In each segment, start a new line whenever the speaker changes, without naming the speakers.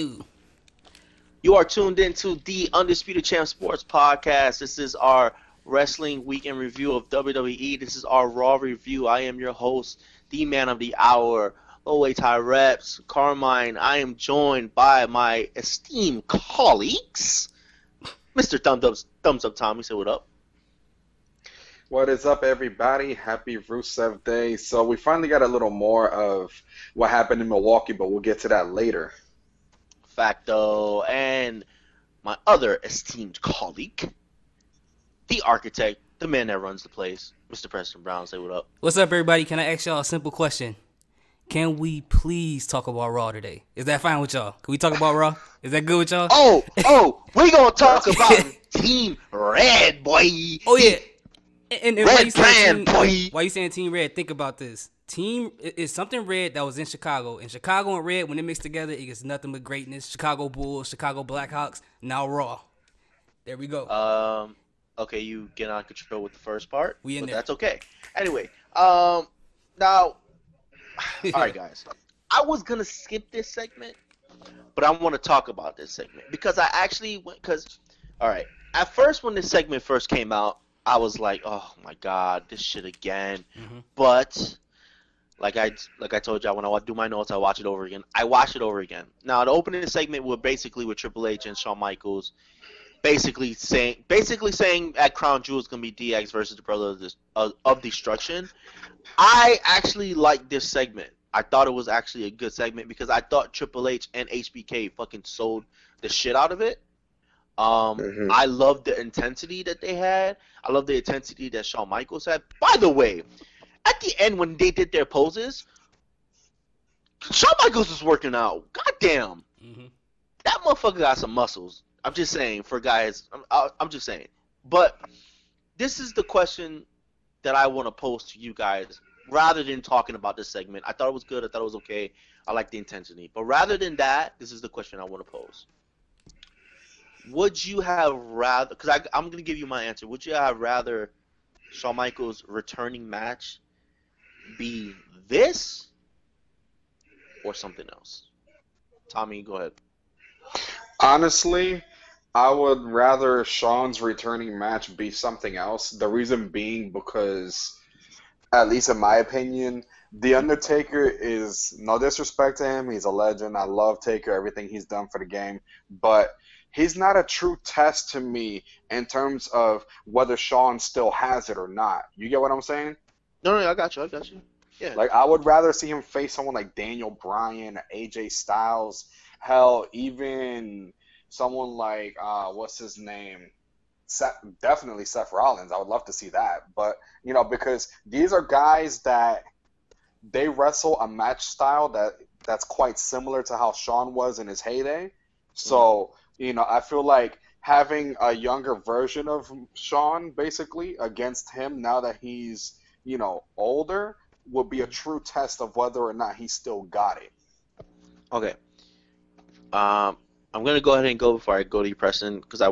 Ooh.
You are tuned into the Undisputed Champ Sports Podcast. This is our wrestling weekend review of WWE. This is our Raw review. I am your host, the man of the hour, Low Tie Reps, Carmine. I am joined by my esteemed colleagues, Mr. Thumbs Up Tommy. Say what up.
What is up, everybody? Happy Rusev Day. So we finally got a little more of what happened in Milwaukee, but we'll get to that later.
Facto. And my other esteemed colleague, the architect, the man that runs the place, Mr. Preston Brown. Say what up.
What's up, everybody? Can I ask y'all a simple question? Can we please talk about Raw today? Is that fine with y'all? Can we talk about Raw? Is that good with y'all?
We gonna talk about Team Red, boy.
Oh, yeah. And
Red brand, boy.
Why you saying Team Red? Think about this. Team is something red that was in Chicago. And Chicago and Red, when they mix together, it gets nothing but greatness. Chicago Bulls, Chicago Blackhawks, now Raw. There we go.
Okay, you get on control with the first part.
We in
but
there.
That's okay. Anyway, now, all right, guys. I was gonna skip this segment, but I want to talk about this segment because I actually went. All right, at first when this segment first came out, I was like, oh my god, this shit again.
Mm-hmm.
But like I told y'all, when I do my notes, I watch it over again. I watch it over again. Now the opening segment was basically with Triple H and Shawn Michaels, basically saying at Crown Jewel is gonna be DX versus the Brothers of Destruction. I actually liked this segment. I thought it was actually a good segment because I thought Triple H and HBK fucking sold the shit out of it. I love the intensity that they had. I love the intensity that Shawn Michaels had. By the way, at the end when they did their poses, Shawn Michaels was working out. Goddamn, that motherfucker got some muscles. I'm just saying for guys. I'm just saying. But this is the question that I want to pose to you guys. Rather than talking about this segment, I thought it was good. I thought it was okay. I like the intensity. But rather than that, this is the question I want to pose. Would you have rather, because I'm going to give you my answer, would you have rather Shawn Michaels' returning match be this or something else? Tommy, go ahead.
Honestly, I would rather Shawn's returning match be something else. The reason being because, at least in my opinion, The Undertaker is, no disrespect to him, he's a legend. I love Taker, everything he's done for the game. But he's not a true test to me in terms of whether Shawn still has it or not. You get what I'm saying?
No, I got you. Yeah.
Like, I would rather see him face someone like Daniel Bryan, AJ Styles, hell, even someone like, what's his name? Definitely Seth Rollins. I would love to see that. But, because these are guys that they wrestle a match style that's quite similar to how Shawn was in his heyday. So, I feel like having a younger version of Shawn, basically, against him now that he's, older, would be a true test of whether or not he still got it.
Okay. I'm going to go ahead and go before I go to you, Preston, because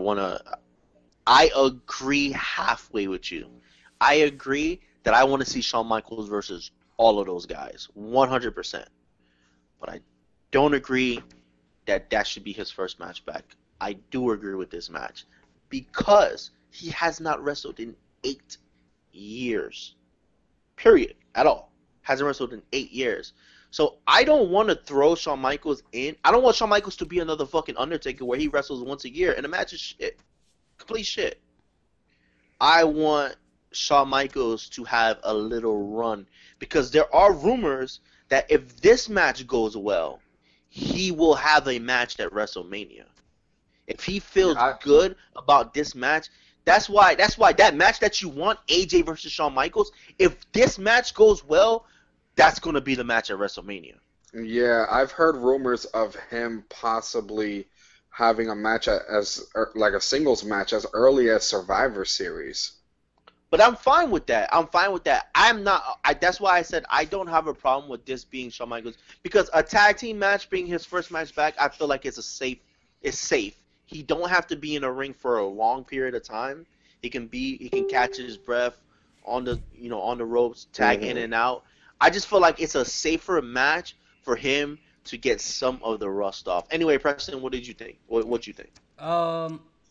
I agree halfway with you. I agree that I want to see Shawn Michaels versus all of those guys, 100%. But I don't agree that should be his first match back. I do agree with this match because he has not wrestled in 8 years. Period. At all. Hasn't wrestled in 8 years. So I don't want to throw Shawn Michaels in. I don't want Shawn Michaels to be another fucking Undertaker where he wrestles once a year and the match is shit. Complete shit. I want Shawn Michaels to have a little run because there are rumors that if this match goes well, he will have a match at WrestleMania. If he feels good about this match, that's why that match that you want, AJ versus Shawn Michaels, if this match goes well, that's going to be the match at WrestleMania.
Yeah, I've heard rumors of him possibly having a match like a singles match as early as Survivor Series.
But I'm fine with that. That's why I said I don't have a problem with this being Shawn Michaels because a tag team match being his first match back, I feel like it's safe. He don't have to be in a ring for a long period of time. He can catch his breath on the ropes, tag in and out. I just feel like it's a safer match for him to get some of the rust off. Anyway, Preston, what did you think? What you think?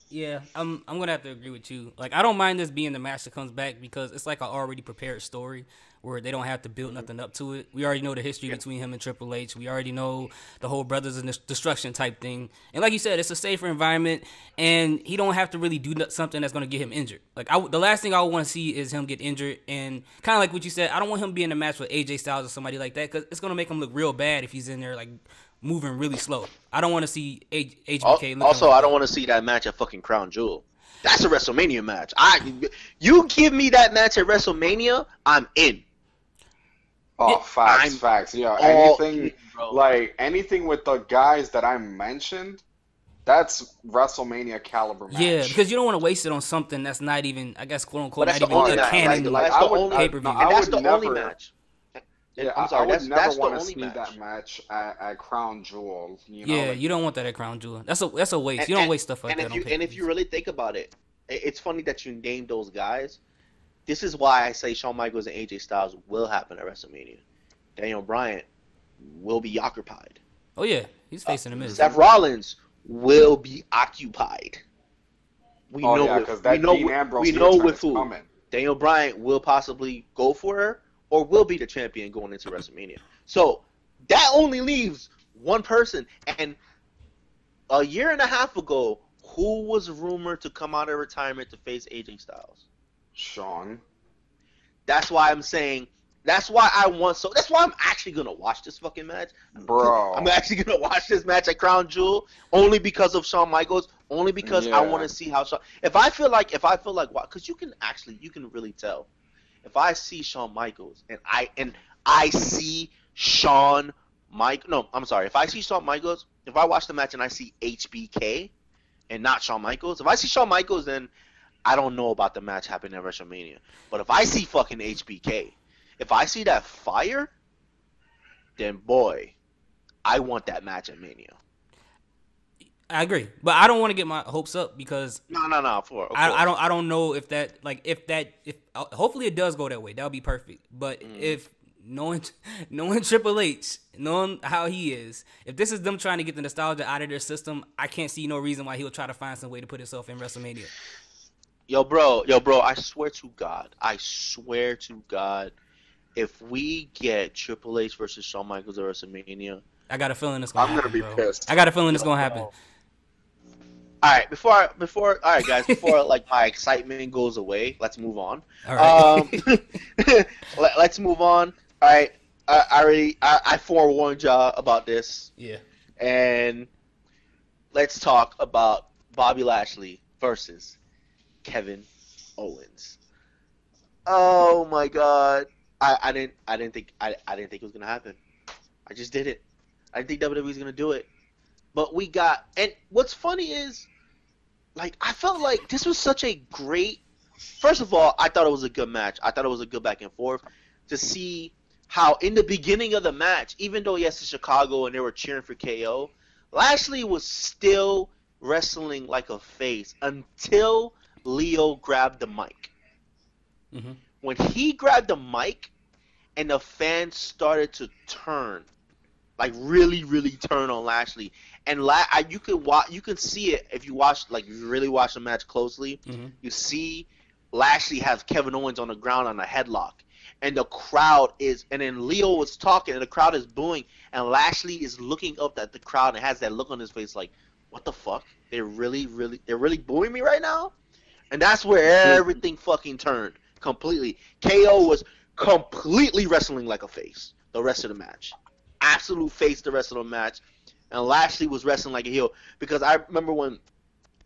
Yeah, I'm gonna have to agree with you. Like, I don't mind this being the match that comes back because it's like an already prepared story where they don't have to build nothing up to it. We already know the history between him and Triple H. We already know the whole brothers and destruction type thing. And like you said, it's a safer environment, and he don't have to really do something that's gonna get him injured. Like, the last thing I want to see is him get injured. And kind of like what you said, I don't want him being in a match with AJ Styles or somebody like that because it's gonna make him look real bad if he's in there like moving really slow. I don't want to see HBK.
Also, I don't want to see that match at fucking Crown Jewel. That's a WrestleMania match. You give me that match at WrestleMania, I'm in.
Oh, facts. Yeah, anything with the guys that I mentioned, that's WrestleMania caliber match.
Yeah, because you don't want to waste it on something that's not even, I guess, quote unquote, not even a canon
pay-per-view. That's the only match.
Yeah, I'm sorry, I would never want to see that match at Crown Jewel.
Yeah, you don't want that at Crown Jewel. That's a waste. You don't waste stuff like that.
And if you really think about it, it's funny that you named those guys. This is why I say Shawn Michaels and AJ Styles will happen at WrestleMania. Daniel Bryan will be occupied.
Oh yeah, he's facing a Miz.
Seth Rollins will be occupied. We know with who. Coming. Daniel Bryan will possibly go for her, or will be the champion going into WrestleMania. So that only leaves one person. And a year and a half ago, who was rumored to come out of retirement to face AJ Styles?
Shawn.
That's why I'm saying. That's why I'm actually gonna watch this fucking match,
bro.
I'm actually gonna watch this match at Crown Jewel only because of Shawn Michaels, only because I want to see how Shawn. If I feel like, because you can really tell. If I see Shawn Michaels and I see Shawn Michaels, no, I'm sorry. If I see Shawn Michaels, if I watch the match and I see HBK and not Shawn Michaels, if I see Shawn Michaels, then I don't know about the match happening at WrestleMania. But if I see fucking HBK, if I see that fire, then boy, I want that match at Mania.
I agree, but I don't want to get my hopes up because
no.
I don't know if hopefully it does go that way. That'll be perfect. But if knowing Triple H, knowing how he is, if this is them trying to get the nostalgia out of their system, I can't see no reason why he'll try to find some way to put himself in WrestleMania.
Yo, bro, I swear to God, if we get Triple H versus Shawn Michaels at WrestleMania,
I got a feeling it's gonna happen.
I'm gonna be pissed.
I got a feeling it's gonna happen.
All right, before like my excitement goes away, let's move on.
All right.
Let's move on. All right, I forewarned y'all about this.
Yeah.
And let's talk about Bobby Lashley versus Kevin Owens. Oh my God, I didn't think it was gonna happen. I just did it. I didn't think WWE was gonna do it. But we got, and what's funny is, like, I felt like this was such a great. First of all, I thought it was a good match. I thought it was a good back and forth to see how in the beginning of the match, even though yes, it's Chicago and they were cheering for KO, Lashley was still wrestling like a face until Leo grabbed the mic.
Mm-hmm.
When he grabbed the mic, and the fans started to turn. Like really, really turn on Lashley, and you can see it if you really watch the match closely.
Mm-hmm.
You see Lashley has Kevin Owens on the ground on a headlock, and the crowd is, and then Leo was talking, and the crowd is booing, and Lashley is looking up at the crowd and has that look on his face like, what the fuck? They're really booing me right now, and that's where everything fucking turned completely. KO was completely wrestling like a face the rest of the match. Absolute face the rest of the match, and Lashley was wrestling like a heel, because I remember when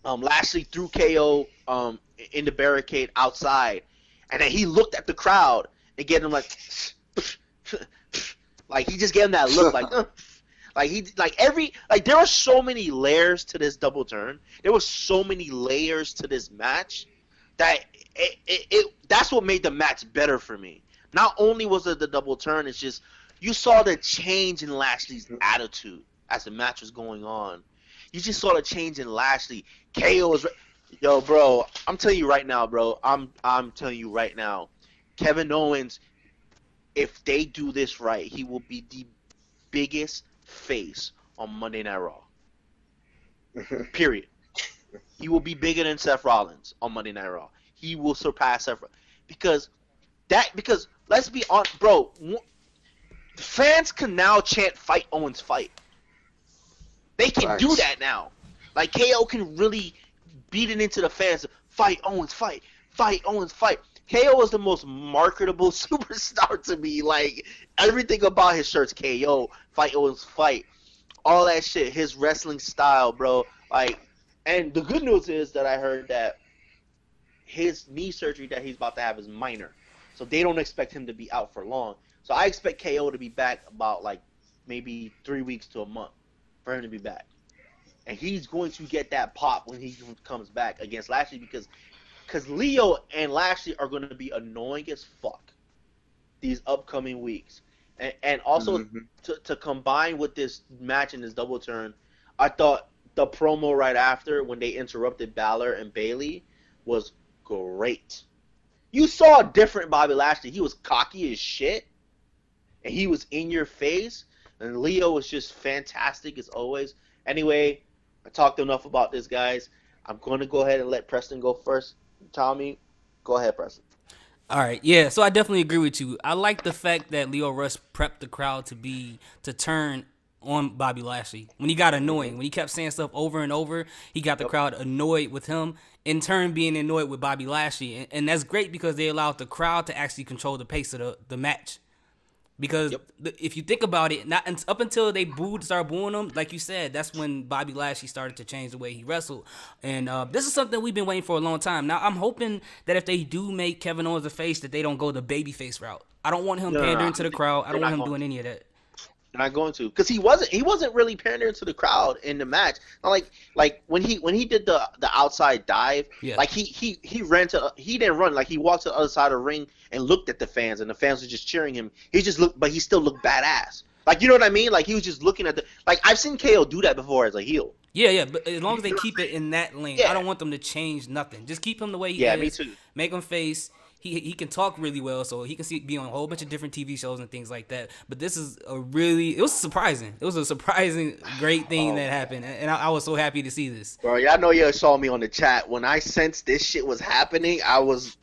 Lashley threw KO in the barricade outside, and then he looked at the crowd and gave him like he just gave him that look there were so many layers to this double turn. There were so many layers to this match that that's what made the match better for me. Not only was it the double turn, it's just you saw the change in Lashley's attitude as the match was going on. You just saw the change in Lashley. KO was, yo, bro. I'm telling you right now, bro. I'm telling you right now. Kevin Owens, if they do this right, he will be the biggest face on Monday Night Raw. Period. He will be bigger than Seth Rollins on Monday Night Raw. He will surpass Seth because let's be honest, bro. Fans can now chant "Fight Owens, fight." They can do that now. Like KO can really beat it into the fans. Fight Owens, fight. Fight Owens, fight. KO is the most marketable superstar to me. Like everything about his shirts, KO, Fight Owens, fight. All that shit, his wrestling style, bro. Like, and the good news is that I heard that his knee surgery that he's about to have is minor, so they don't expect him to be out for long. So I expect KO to be back about like maybe 3 weeks to a month for him to be back, and he's going to get that pop when he comes back against Lashley because Leo and Lashley are going to be annoying as fuck these upcoming weeks. And also to combine with this match and this double turn, I thought the promo right after when they interrupted Balor and Bayley was great. You saw a different Bobby Lashley. He was cocky as shit, and he was in your face. And Leo was just fantastic as always. Anyway, I talked enough about this, guys. I'm going to go ahead and let Preston go first. Tommy, go ahead, Preston.
All right, yeah, so I definitely agree with you. I like the fact that Leo Rush prepped the crowd to turn on Bobby Lashley. When he got annoying, when he kept saying stuff over and over, he got the crowd annoyed with him, in turn being annoyed with Bobby Lashley. And that's great because they allowed the crowd to actually control the pace of the match. Because if you think about it, not up until they started booing him, like you said, that's when Bobby Lashley started to change the way he wrestled. And this is something we've been waiting for a long time. Now, I'm hoping that if they do make Kevin Owens a face, that they don't go the babyface route. I don't want him pandering to the crowd. I don't want him doing any of that.
They're not going to, because he wasn't really pandering to the crowd in the match. Not like when he did the outside dive, like he didn't run, like he walked to the other side of the ring and looked at the fans, and the fans were just cheering him. He just looked, but he still looked badass. Like, you know what I mean? Like he was just looking at like I've seen KO do that before as a heel.
Yeah, but as long as they keep it in that lane, I don't want them to change nothing. Just keep him the way he is.
Yeah, me too.
Make him face. He can talk really well, so he can be on a whole bunch of different TV shows and things like that. But this is it was surprising. It was a surprising, great thing that happened, and I was so happy to see this.
Bro, y'all know you saw me on the chat. When I sensed this shit was happening, I was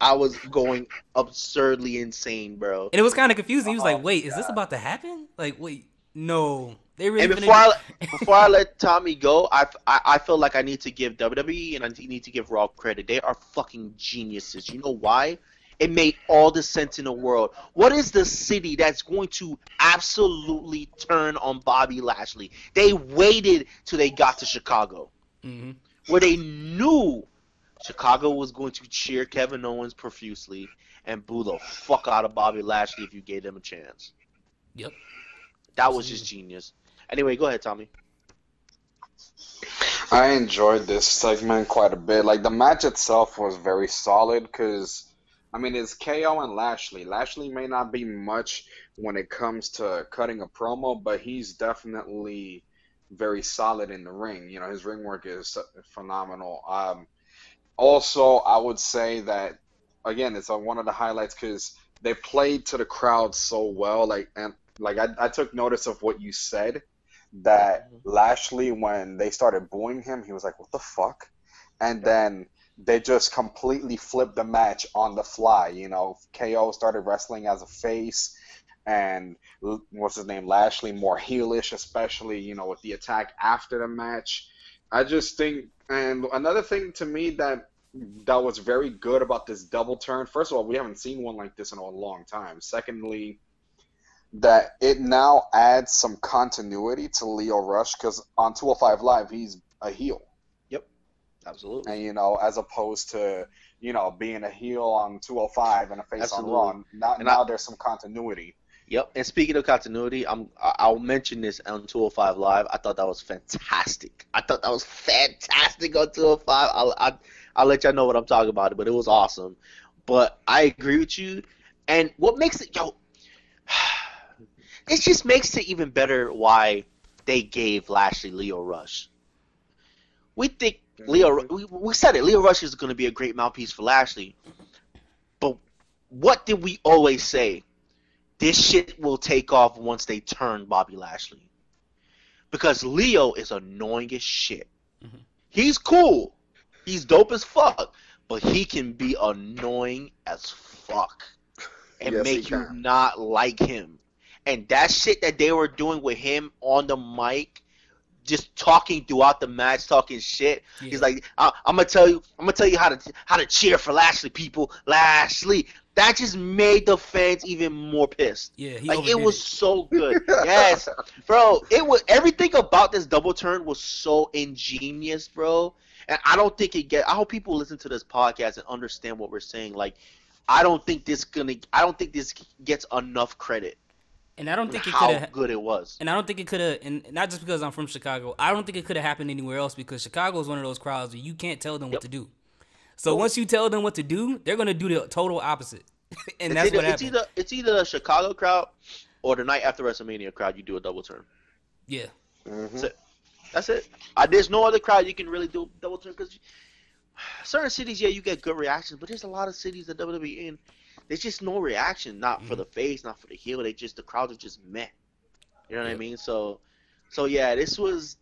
going absurdly insane, bro.
And it was kind of confusing. He was like, "Wait, is this about to happen? Like, wait, no." They really.
And before I let Tommy go, I feel like I need to give WWE and I need to give Raw credit. They are fucking geniuses. You know why? It made all the sense in the world. What is the city that's going to absolutely turn on Bobby Lashley? They waited till they got to Chicago, where they knew Chicago was going to cheer Kevin Owens profusely and boo the fuck out of Bobby Lashley if you gave them a chance.
Yep.
That was just genius. Anyway, go ahead, Tommy.
I enjoyed this segment quite a bit. Like, the match itself was very solid because, I mean, it's KO and Lashley. Lashley may not be much when it comes to cutting a promo, but he's definitely very solid in the ring. You know, his ring work is phenomenal. Also, I would say that, again, it's one of the highlights because they played to the crowd so well. I took notice of what you said, that Lashley, when they started booing him, he was like, what the fuck? And then they just completely flipped the match on the fly. You know, KO started wrestling as a face, and what's his name, Lashley, more heelish, especially, you know, with the attack after the match. I just think, and another thing to me that was very good about this double turn, first of all, we haven't seen one like this in a long time. Secondly, that it now adds some continuity to Leo Rush, because on 205 Live, he's a heel.
Absolutely.
And, you know, as opposed to, you know, being a heel on 205 and a face on Raw. Now there's some continuity.
Yep. And speaking of continuity, I'll mention this on 205 Live. I thought that was fantastic. On 205. I'll let y'all know what I'm talking about, but it was awesome. But I agree with you. And what makes it, it just makes it even better why they gave Lashley Leo Rush. We think we said it. Leo Rush is going to be a great mouthpiece for Lashley. But what did we always say? This shit will take off once they turn Bobby Lashley. because Leo is annoying as shit.
Mm-hmm.
He's cool. He's dope as fuck. But he can be annoying as fuck. And
Yes,
make you not like him. And that shit that they were doing with him on the mic, just talking throughout the match, talking shit. Yeah. He's like, I'm gonna tell you how to cheer for Lashley, people. Lashley. That just made the fans even more pissed.
Yeah,
like it was so good. Yes, bro. It was everything about this double turn was so ingenious, bro. And I don't think I hope people listen to this podcast and understand what we're saying. Like, I don't think this gets enough credit.
And I don't think
how good it was.
And I don't think it could have, and not just because I'm from Chicago, I don't think it could have happened anywhere else because Chicago is one of those crowds where you can't tell them what to do. So once you tell them what to do, they're going to do the total opposite. And that's what happened.
It's either the Chicago crowd or the night after WrestleMania crowd, you do a double turn.
Yeah.
Mm-hmm. That's it. There's no other crowd you can really do double turn because certain cities, you get good reactions, but there's a lot of cities that WWE in. There's just no reaction, not for the face, not for the heel. The crowd is just meh. You know what I mean? So yeah, this was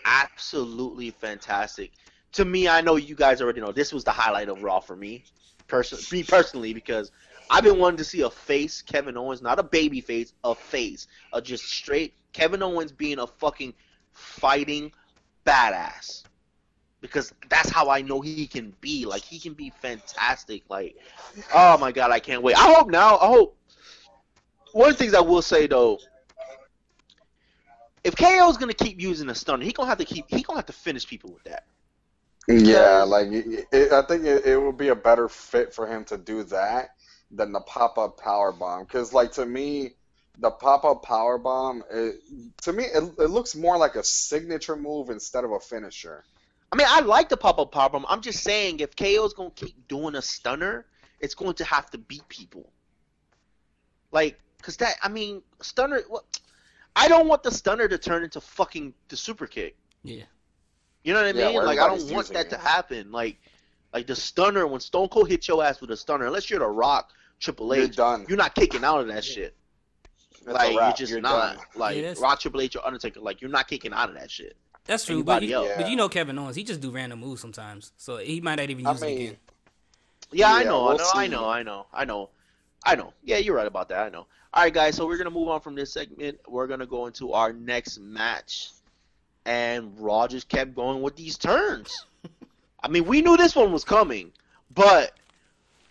absolutely fantastic. To me, I know you guys already know this was the highlight of Raw for me personally, because I've been wanting to see a face Kevin Owens, not a baby face, a face, a just straight Kevin Owens being a fucking fighting badass. Because that's how I know he can be. Like, he can be fantastic. Like, oh my God, I can't wait. I hope. One of the things I will say though, if KO is gonna keep using a stunner, he gonna have to finish people with that.
Yeah, like I think it would be a better fit for him to do that than the pop-up power bomb. Because like to me, the pop-up power bomb, to me it looks more like a signature move instead of a finisher.
I mean, I like the pop-up powerbomb. I'm just saying, if KO's going to keep doing a stunner, it's going to have to beat people. Like, because stunner... Well, I don't want the stunner to turn into fucking the super kick.
Yeah.
You know what I mean? Like, I don't want that to happen. Like the stunner, when Stone Cold hits your ass with a stunner, unless you're The Rock, Triple H,
you're done.
You're not kicking out of that shit. Like, you're just not. Done. Like, Rock, Triple H, or Undertaker, like, you're not kicking out of that shit.
That's true, but you know Kevin Owens, he just do random moves sometimes, so he might not even use it again.
Yeah, I know. Yeah, you're right about that. I know. All right, guys, so we're gonna move on from this segment. We're gonna go into our next match, and Raw just kept going with these turns. I mean, we knew this one was coming, but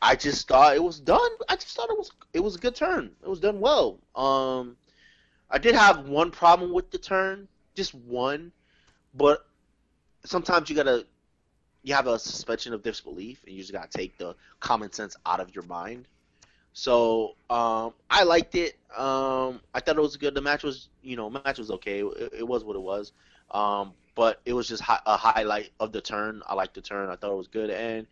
I just thought it was done. I just thought it was a good turn. It was done well. I did have one problem with the turn, just one. But sometimes you have a suspension of disbelief, and you just gotta take the common sense out of your mind. So I liked it. I thought it was good. The match was, okay. It was what it was. But it was just a highlight of the turn. I liked the turn. I thought it was good, and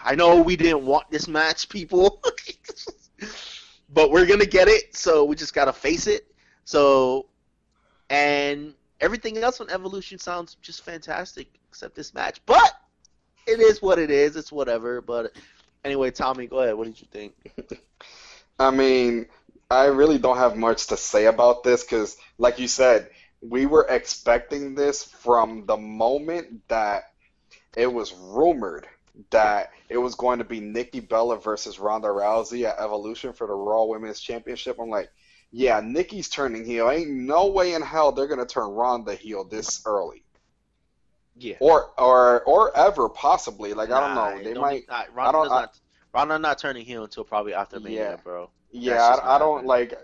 I know we didn't want this match, people, but we're gonna get it. So we just gotta face it. So and. Everything else on Evolution sounds just fantastic, except this match. But it is what it is. It's whatever. But anyway, Tommy, go ahead. What did you think?
I mean, I really don't have much to say about this because, like you said, we were expecting this from the moment that it was rumored that it was going to be Nikki Bella versus Ronda Rousey at Evolution for the Raw Women's Championship. I'm like, yeah, Nikki's turning heel. Ain't no way in hell they're gonna turn Ronda heel this early.
Yeah.
Or ever possibly. Like, I don't know. They might.
Ronda's not turning heel until probably after Mania, bro.
Yeah, I don't like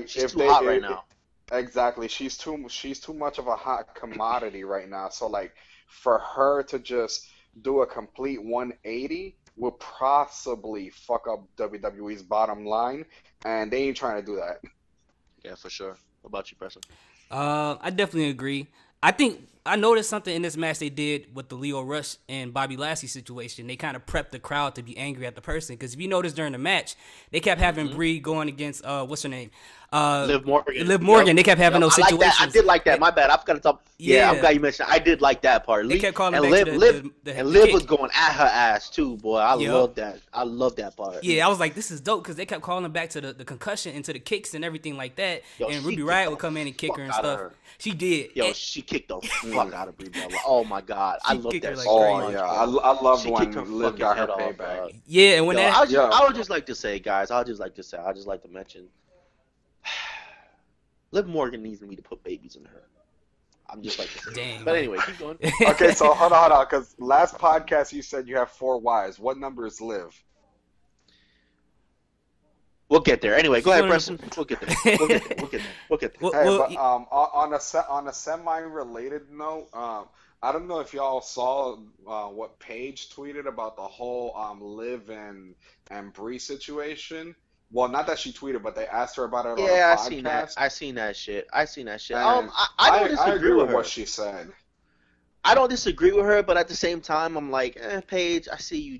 she's
if
too hot right now.
Exactly. She's too much of a hot commodity right now. So like for her to just do a complete 180 would possibly fuck up WWE's bottom line, and they ain't trying to do that.
Yeah, for sure. What about you, Preston?
I definitely agree. I think I noticed something in this match they did with the Leo Rush and Bobby Lashley situation. They kind of prepped the crowd to be angry at the person. Because if you notice during the match, they kept having Brie going against, what's her name?
Liv Morgan.
Liv Morgan. They kept having those
I like
situations.
that. I did like that. My bad. I forgot to talk. Yeah, I'm glad you mentioned. I did like that part.
They kept calling
and
back
Liv,
to the
Liv
kick.
was going at her ass too, boy. I love that. I love that part.
Yeah, I was like, this is dope because they kept calling back to the concussion and to the kicks and everything like that.
Yo,
and Ruby Riott would come in and kick her and stuff. She did.
Yo, she kicked the fuck out of Brie Bella. Oh my god, I love that.
Like
I love when Liv got her payback.
Yeah, and when
I would just like to say, guys, I just like to mention, Liv Morgan needs me to put babies in her. I'm just like to say.
Dang.
But anyway, keep going.
Okay, so hold on, because last podcast you said you have 4 wives. What number is Liv?
We'll get there. Anyway, go ahead, Preston. We'll get there. We'll get there.
Hey, but on a semi-related note, I don't know if y'all saw what Paige tweeted about the whole Liv and Bree situation. Well, not that she tweeted, but they asked her about it on a podcast.
I seen that shit. I
don't disagree with what she said.
I don't disagree with her, but at the same time, I'm like, Paige, I see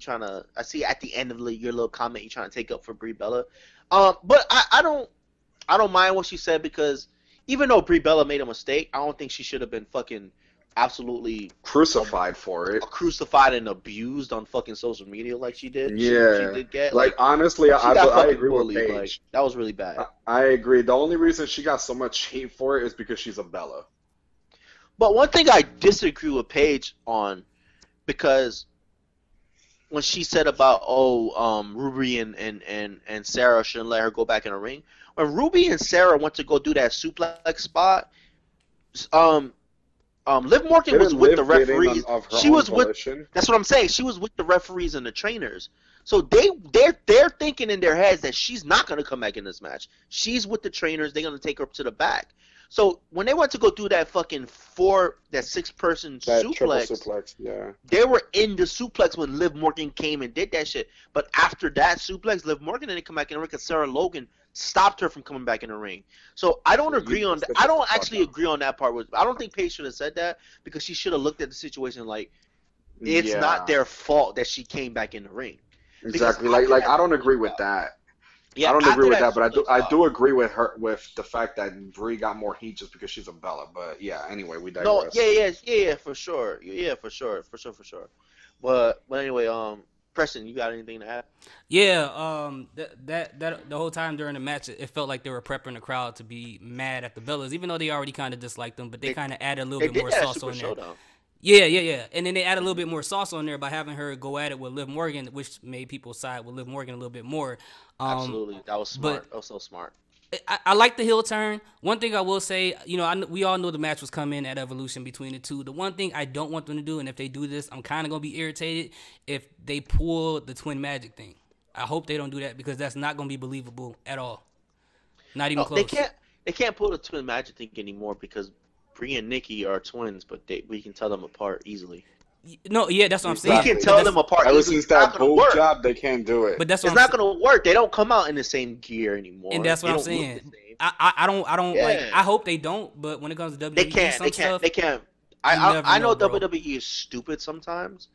at the end of your little comment you're trying to take up for Brie Bella. But I don't mind what she said, because even though Brie Bella made a mistake, I don't think she should have been fucking absolutely
crucified for it.
Crucified and abused on fucking social media like she did.
Yeah.
She did get,
honestly, I agree with Paige.
Like, that was really bad.
I agree. The only reason she got so much hate for it is because she's a Bella.
But one thing I disagree with Paige on, because when she said about Ruby and Sarah shouldn't let her go back in the ring, when Ruby and Sarah went to go do that suplex spot, Liv Morgan was with the referees. She was with. That's what I'm saying. She was with the referees and the trainers. So they're thinking in their heads that she's not gonna come back in this match. She's with the trainers. They're gonna take her to the back. So when they went to go do that fucking 6-person suplex,
yeah,
they were in the suplex when Liv Morgan came and did that shit. But after that suplex, Liv Morgan didn't come back in the ring because Sarah Logan stopped her from coming back in the ring. So I don't agree on that. I don't actually agree on that part. I don't think Paige should have said that, because she should have looked at the situation like it's not their fault that she came back in the ring.
Exactly. Like I don't agree with that. Yeah, I don't agree with that, but I do agree with her with the fact that Brie got more heat just because she's a Bella. But yeah, anyway, we digress.
No, yeah, for sure. Yeah, for sure. But anyway, Preston, you got anything to add?
Yeah, that the whole time during the match, it felt like they were prepping the crowd to be mad at the Bellas, even though they already kind of disliked them, but they kind of added a little bit more sauce on there. Showdown. Yeah. And then they added a little bit more sauce on there by having her go at it with Liv Morgan, which made people side with Liv Morgan a little bit more.
Absolutely. That was smart. That was so smart.
I like the heel turn. One thing I will say, we all know the match was coming at Evolution between the two. The one thing I don't want them to do, and if they do this, I'm kind of going to be irritated, if they pull the Twin Magic thing. I hope they don't do that, because that's not going to be believable at all. Not even close.
They can't pull the Twin Magic thing anymore, because Brie and Nikki are twins, but we can tell them apart easily.
No, yeah, that's what I'm saying.
We can tell them apart.
Ever since that boob job, they can't do it.
But that's
it's not going to work. They don't come out in the same gear anymore.
And that's what I'm saying. I don't like. I hope they don't. But when it comes to WWE,
they can't. I know WWE is stupid sometimes,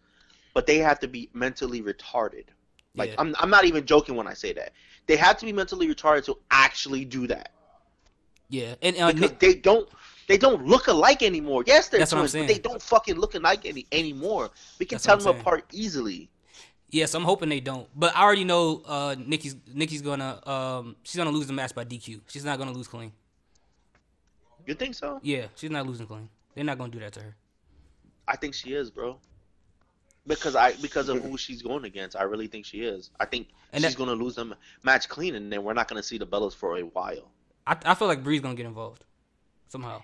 but they have to be mentally retarded. Like I'm not even joking when I say that. They have to be mentally retarded to actually do that.
Yeah, and
because they don't look alike anymore. Yes, they're
twins,
but they don't fucking look alike anymore. We can tell them apart easily.
Yes, I'm hoping they don't. But I already know Nikki's gonna she's gonna lose the match by DQ. She's not gonna lose clean.
You think so?
Yeah, she's not losing clean. They're not gonna do that to her.
I think she is, bro. Because of who she's going against, I really think she is. I think she's gonna lose the match clean, and then we're not gonna see the Bellas for a while.
I feel like Brie's gonna get involved somehow.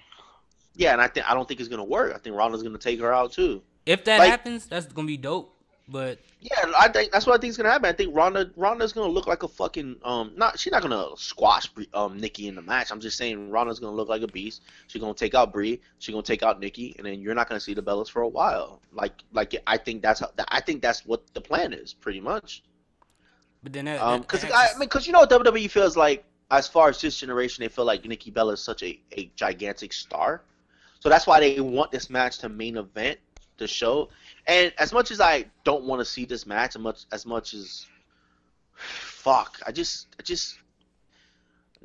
Yeah, and I don't think it's gonna work. I think Ronda's gonna take her out too.
If that happens, that's gonna be dope. But
yeah, I think that's what I think is gonna happen. I think Ronda's gonna look like a fucking she's not gonna squash Nikki in the match. I'm just saying Ronda's gonna look like a beast. She's gonna take out Brie. She's gonna take out Nikki, and then you're not gonna see the Bellas for a while. Like I think that's what the plan is, pretty much.
But then
because WWE feels like, as far as this generation, they feel like Nikki Bella is such a gigantic star. So that's why they want this match to main event the show. And as much as I don't want to see this match, as much as fuck, I just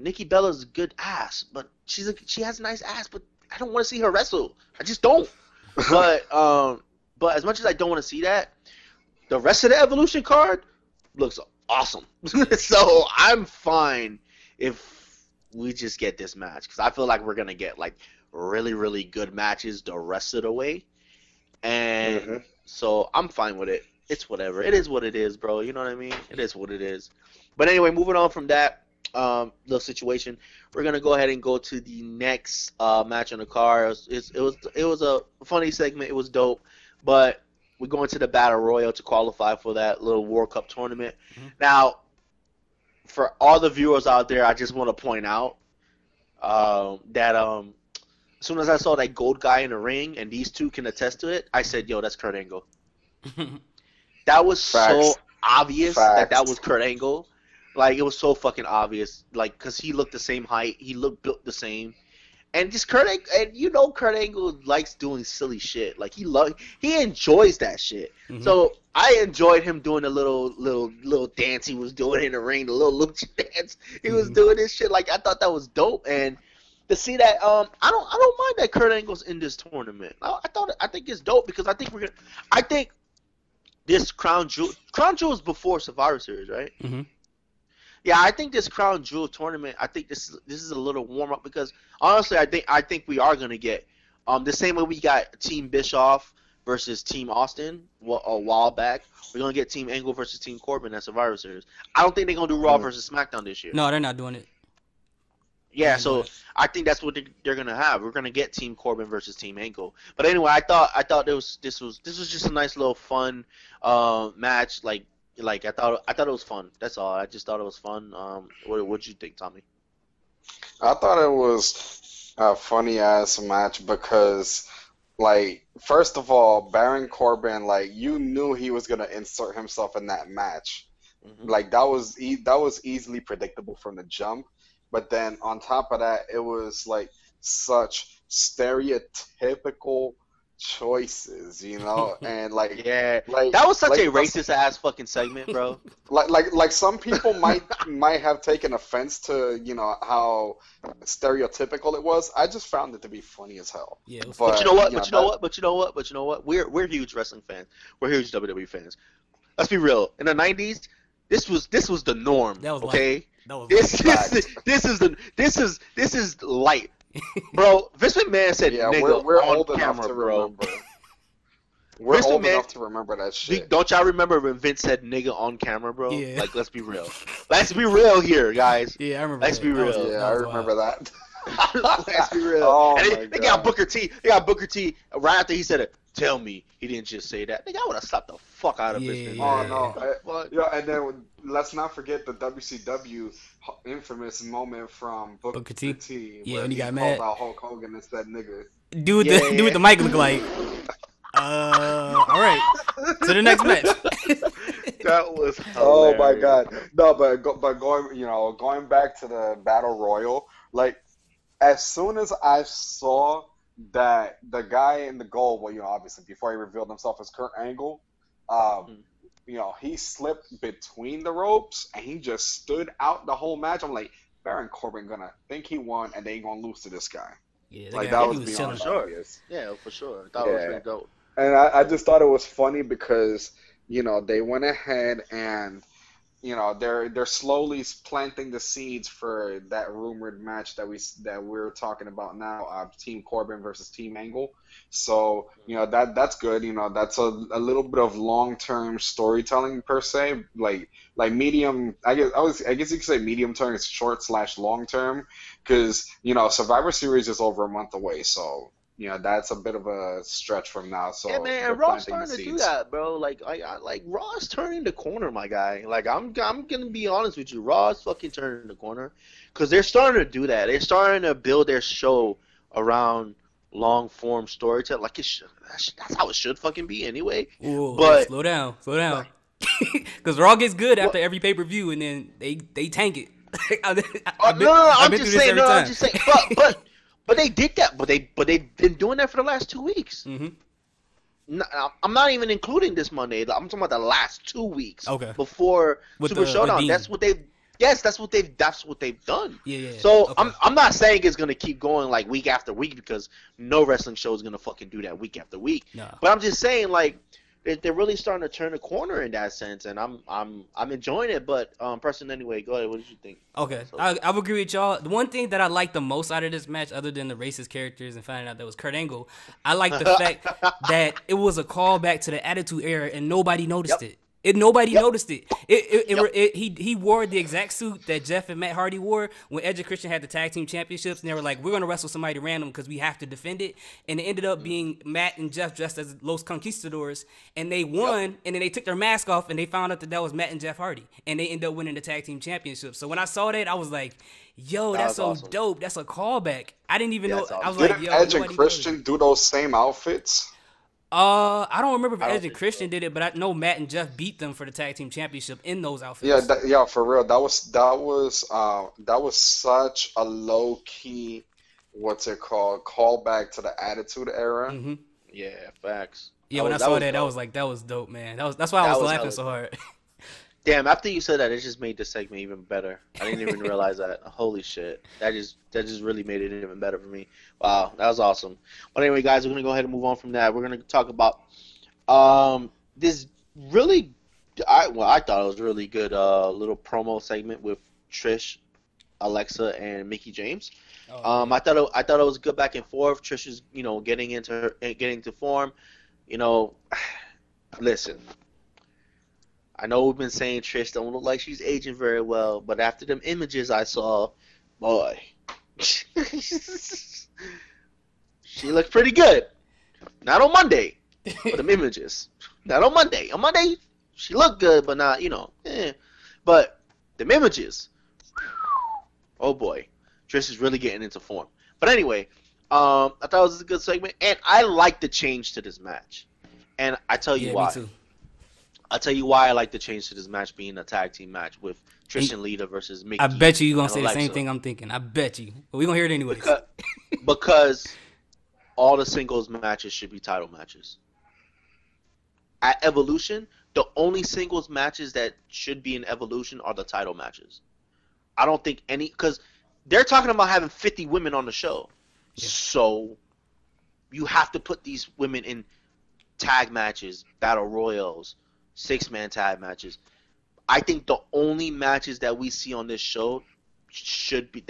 Nikki Bella's a good ass, but she has a nice ass, but I don't want to see her wrestle. I just don't. But as much as I don't want to see that, the rest of the Evolution card looks awesome. So I'm fine if we just get this match, because I feel like we're gonna get like really, really good matches the rest of the way, and so I'm fine with it. It's whatever. It is what it is, bro. You know what I mean? It is what it is. But anyway, moving on from that little situation, we're gonna go ahead and go to the next match on the card. It was a funny segment. It was dope, but we're going to the Battle Royal to qualify for that little World Cup tournament. Now, for all the viewers out there, I just want to point out that as soon as I saw that gold guy in the ring, and these two can attest to it, I said, yo, that's Kurt Angle. That was so obvious that was Kurt Angle. Like, it was so fucking obvious. Like, because he looked the same height. He looked built the same. And just Kurt Angle likes doing silly shit. Like, he enjoys that shit. So I enjoyed him doing the little dance he was doing in the ring, the little lucha dance. He was doing this shit. Like, I thought that was dope. And to see that, I don't mind that Kurt Angle's in this tournament. I think it's dope, because I think this Crown Jewel is before Survivor Series, right? Yeah, I think this Crown Jewel tournament, I think this is a little warm up, because honestly, I think we are gonna get the same way we got Team Bischoff versus Team Austin a while back. We're gonna get Team Angle versus Team Corbin at Survivor Series. I don't think they're gonna do Raw versus SmackDown this year.
No, they're not doing it.
Yeah, so I think that's what they're gonna have. We're gonna get Team Corbin versus Team Angle. But anyway, I thought this was just a nice little fun match. Like I thought it was fun. That's all. I just thought it was fun. What'd you think, Tommy?
I thought it was a funny ass match because, like, first of all, Baron Corbin, like, you knew he was gonna insert himself in that match. Like, that was easily predictable from the jump. But then on top of that, it was like such stereotypical choices, you know, and like
that was such a racist ass fucking segment, bro.
Like some people might have taken offense to, you know, how stereotypical it was. I just found it to be funny as hell.
Yeah,
but you know what? We're huge wrestling fans. We're huge WWE fans. Let's be real. In the 90s, this was the norm.
That was
okay.
This
is light, bro. Vince McMahon said, "Nigga,"
we're
on
old
camera,
enough to
bro.
remember. We're old enough to remember that shit.
Don't y'all remember when Vince said "nigga" on camera, bro?
Yeah.
Like, let's be real. Let's be real here, guys.
Yeah, I remember.
Let's be real.
Yeah, I remember that.
Let's be real.
Oh,
and they got Booker T. They got Booker T. Right after he said it. Tell me he didn't just say that. Nigga, I would have slapped the fuck out of Vince McMahon.
Oh no! And then let's not forget the WCW infamous moment from Booker T.
Yeah, when he got mad.
Called out Hulk Hogan and said "nigga."
Dude, the mic look like. All right. To the next match.
That was hilarious.
Oh my god! No, but going back to the Battle Royal, like, as soon as I saw that the guy in the goal, well, you know, obviously before he revealed himself as Kurt Angle, you know, he slipped between the ropes and he just stood out the whole match. I'm like, Baron Corbin gonna think he won and they ain't gonna lose to this guy.
Yeah,
like that was beyond
sure.
obvious.
Yeah, for sure. That was pretty dope.
And I just thought it was funny because, you know, they went ahead and, you know, they're slowly planting the seeds for that rumored match that we're talking about now, Team Corbin versus Team Angle. So, you know, that's good. You know, that's a little bit of long-term storytelling per se, like medium. I guess you could say medium term is short/long term, because, you know, Survivor Series is over a month away, so. You know, that's a bit of a stretch from now. So
yeah, man, and Raw's starting to do that, bro. Like Raw's turning the corner, my guy. Like, I'm gonna be honest with you, Raw's fucking turning the corner, because they're starting to do that. They're starting to build their show around long form storytelling. Like, that's how it should fucking be anyway.
Ooh,
but
slow down, because Raw gets good after every pay per view, and then they tank it.
I'm just saying. But they did that. But they've been doing that for the last 2 weeks. I'm not even including this Monday. I'm talking about the last 2 weeks.
Okay.
Before
With
Super Showdown.
Dean.
That's what they. Yes, that's what they've done.
Yeah.
So
Okay.
I'm not saying it's gonna keep going like week after week because no wrestling show is gonna fucking do that week after week.
No.
But I'm just saying like they're really starting to turn a corner in that sense, and I'm enjoying it. But Preston, anyway, go ahead. What did you think?
Okay, I would agree with y'all. The one thing that I like the most out of this match, other than the racist characters and finding out that was Kurt Angle, I like the fact that it was a callback to the Attitude Era and nobody noticed it. Nobody noticed it. He wore the exact suit that Jeff and Matt Hardy wore when Edge and Christian had the tag team championships, and they were like, "We're gonna wrestle somebody random because we have to defend it." And it ended up being Matt and Jeff dressed as Los Conquistadors, and they won. And then they took their mask off, and they found out that was Matt and Jeff Hardy, and they ended up winning the tag team championship. So when I saw that, I was like, "Yo, that's so awesome. Dope! That's a callback." I didn't even know. I was like, "Yo,
Edge and Christian do those same outfits?"
I don't remember if Edge and Christian did it, but I know Matt and Jeff beat them for the tag team championship in those outfits.
Yeah, for real. That was such a low key, what's it called, callback to the Attitude Era.
Mm-hmm.
Yeah, facts.
Yeah, when I saw that, I was like, that was dope, man. That's why I was laughing so hard.
Damn, after you said that, it just made the segment even better. I didn't even realize that. Holy shit. That just really made it even better for me. Wow, that was awesome. But anyway, guys, we're going to go ahead and move on from that. We're going to talk about this really, I thought it was really good little promo segment with Trish, Alexa, and Mickie James. I thought it was good back and forth. Trish is, getting into form. Listen. I know we've been saying Trish don't look like she's aging very well, but after them images I saw, boy, she looks pretty good. Not on Monday, but them images. Not on Monday. On Monday, she looked good, but not, But them images, oh boy, Trish is really getting into form. But anyway, I thought it was a good segment, and I like the change to this match. And I tell you why. Me too. I'll tell you why I like the change to this match being a tag team match with Trish and Lita versus Mickie.
I bet you're going to say the same thing I'm thinking. I bet you. But we're going to hear it anyway.
Because all the singles matches should be title matches. At Evolution, the only singles matches that should be in Evolution are the title matches. I don't think any... Because they're talking about having 50 women on the show. Yeah. So you have to put these women in tag matches, battle royals, 6-man tag matches. I think the only matches that we see on this show should be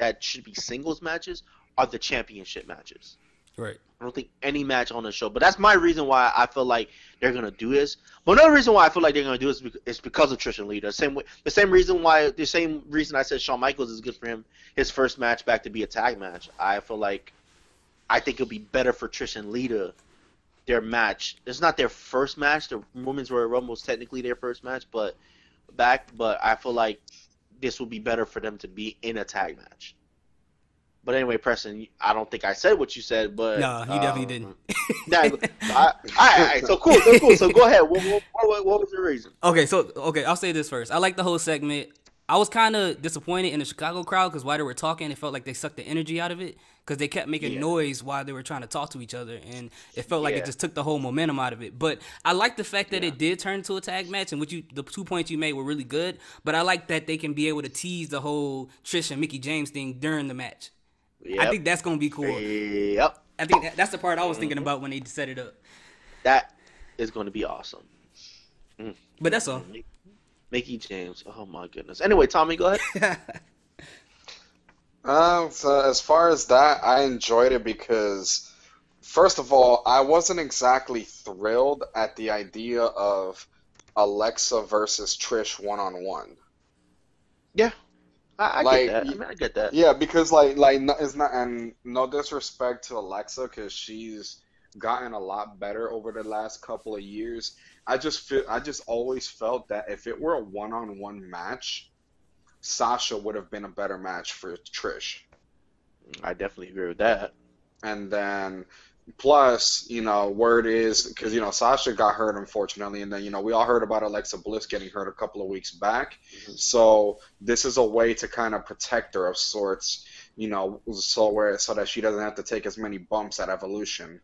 singles matches are the championship matches.
Right.
I don't think any match on the show, but that's my reason why I feel like they're gonna do this. But another reason why I feel like they're gonna do this is because of Trish and Lita. The same reason I said Shawn Michaels is good for him. His first match back to be a tag match. I think it'll be better for Trish and Lita. Their match. It's not their first match. The Women's Royal Rumble is technically their first match, but I feel like this will be better for them to be in a tag match. But anyway, Preston, I don't think I said what you said, but
no, you definitely didn't.
All right, so cool. So go ahead. What was the reason?
Okay, I'll say this first. I like the whole segment. I was kind of disappointed in the Chicago crowd because while they were talking, it felt like they sucked the energy out of it because they kept making noise while they were trying to talk to each other, and it felt like it just took the whole momentum out of it. But I like the fact that it did turn into a tag match, and the 2 points you made were really good. But I like that they can be able to tease the whole Trish and Mickie James thing during the match. Yep. I think that's gonna be cool.
Yep.
I think that's the part I was thinking about when they set it up.
That is going to be awesome.
But that's all.
Mickie James. Oh my goodness. Anyway, Tommy, go ahead.
So as far as that, I enjoyed it because, first of all, I wasn't exactly thrilled at the idea of Alexa versus Trish one-on-one.
Yeah. I get that. I mean, I get that.
Yeah, because it's not, and no disrespect to Alexa, because she's gotten a lot better over the last couple of years. I just always felt that if it were a one-on-one match, Sasha would have been a better match for Trish.
I definitely agree with that.
And then, plus, word is, because, Sasha got hurt, unfortunately, and then, we all heard about Alexa Bliss getting hurt a couple of weeks back. Mm-hmm. So this is a way to kind of protect her of sorts, so that she doesn't have to take as many bumps at Evolution.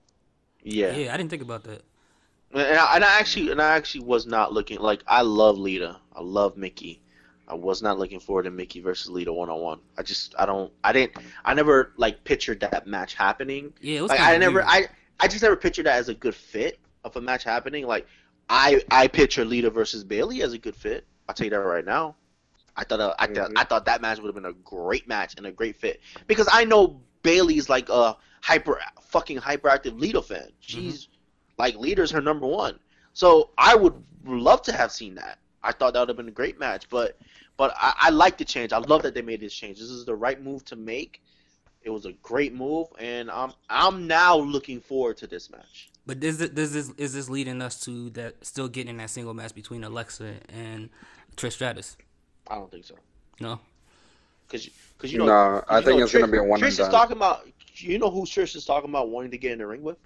Yeah.
Yeah, I didn't think about that.
And I actually was not looking, I love Lita. I love Mickie. I was not looking forward to Mickey versus Lita 1-on-1. I never like pictured that match happening.
Yeah, it was
Like
kind of weird.
I just never pictured that as a good fit of a match happening. Like I picture Lita versus Bayley as a good fit. I'll tell you that right now. I thought that match would have been a great match and a great fit because I know Bayley's like a hyperactive Lita fan. She's like Lita's her number one. So I would love to have seen that. I thought that would have been a great match, but I like the change. I love that they made this change. This is the right move to make. It was a great move, and I'm now looking forward to this match.
But is this leading us to that still getting in that single match between Alexa and Trish Stratus?
I don't think so.
No,
because
No, I think it's gonna be a one and
Trish is
done.
talking about. You know who Trish is talking about wanting to get in the ring with?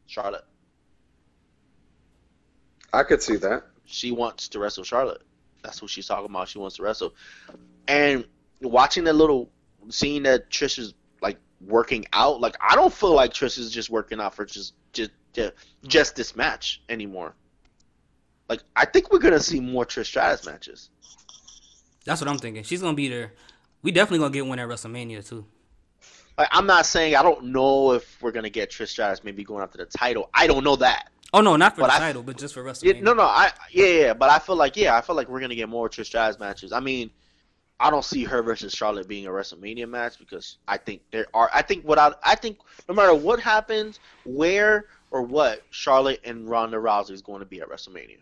Charlotte.
I could see that.
She wants to wrestle Charlotte. That's who she's talking about. She wants to wrestle. And watching seeing that Trish is like working out, like I don't feel like Trish is just working out for just this match anymore. Like I think we're gonna see more Trish Stratus matches.
that's what I'm thinking. She's gonna be there. We definitely gonna get one at WrestleMania too.
Like I'm not saying I don't know if we're gonna get Trish Stratus maybe going after the title. I don't know that.
Oh no, not for the title, but just for WrestleMania.
But I feel like we're gonna get more Trish Stratus matches. I mean, I don't see her versus Charlotte being a WrestleMania match because I think no matter what happens, where or what, Charlotte and Ronda Rousey is going to be at WrestleMania.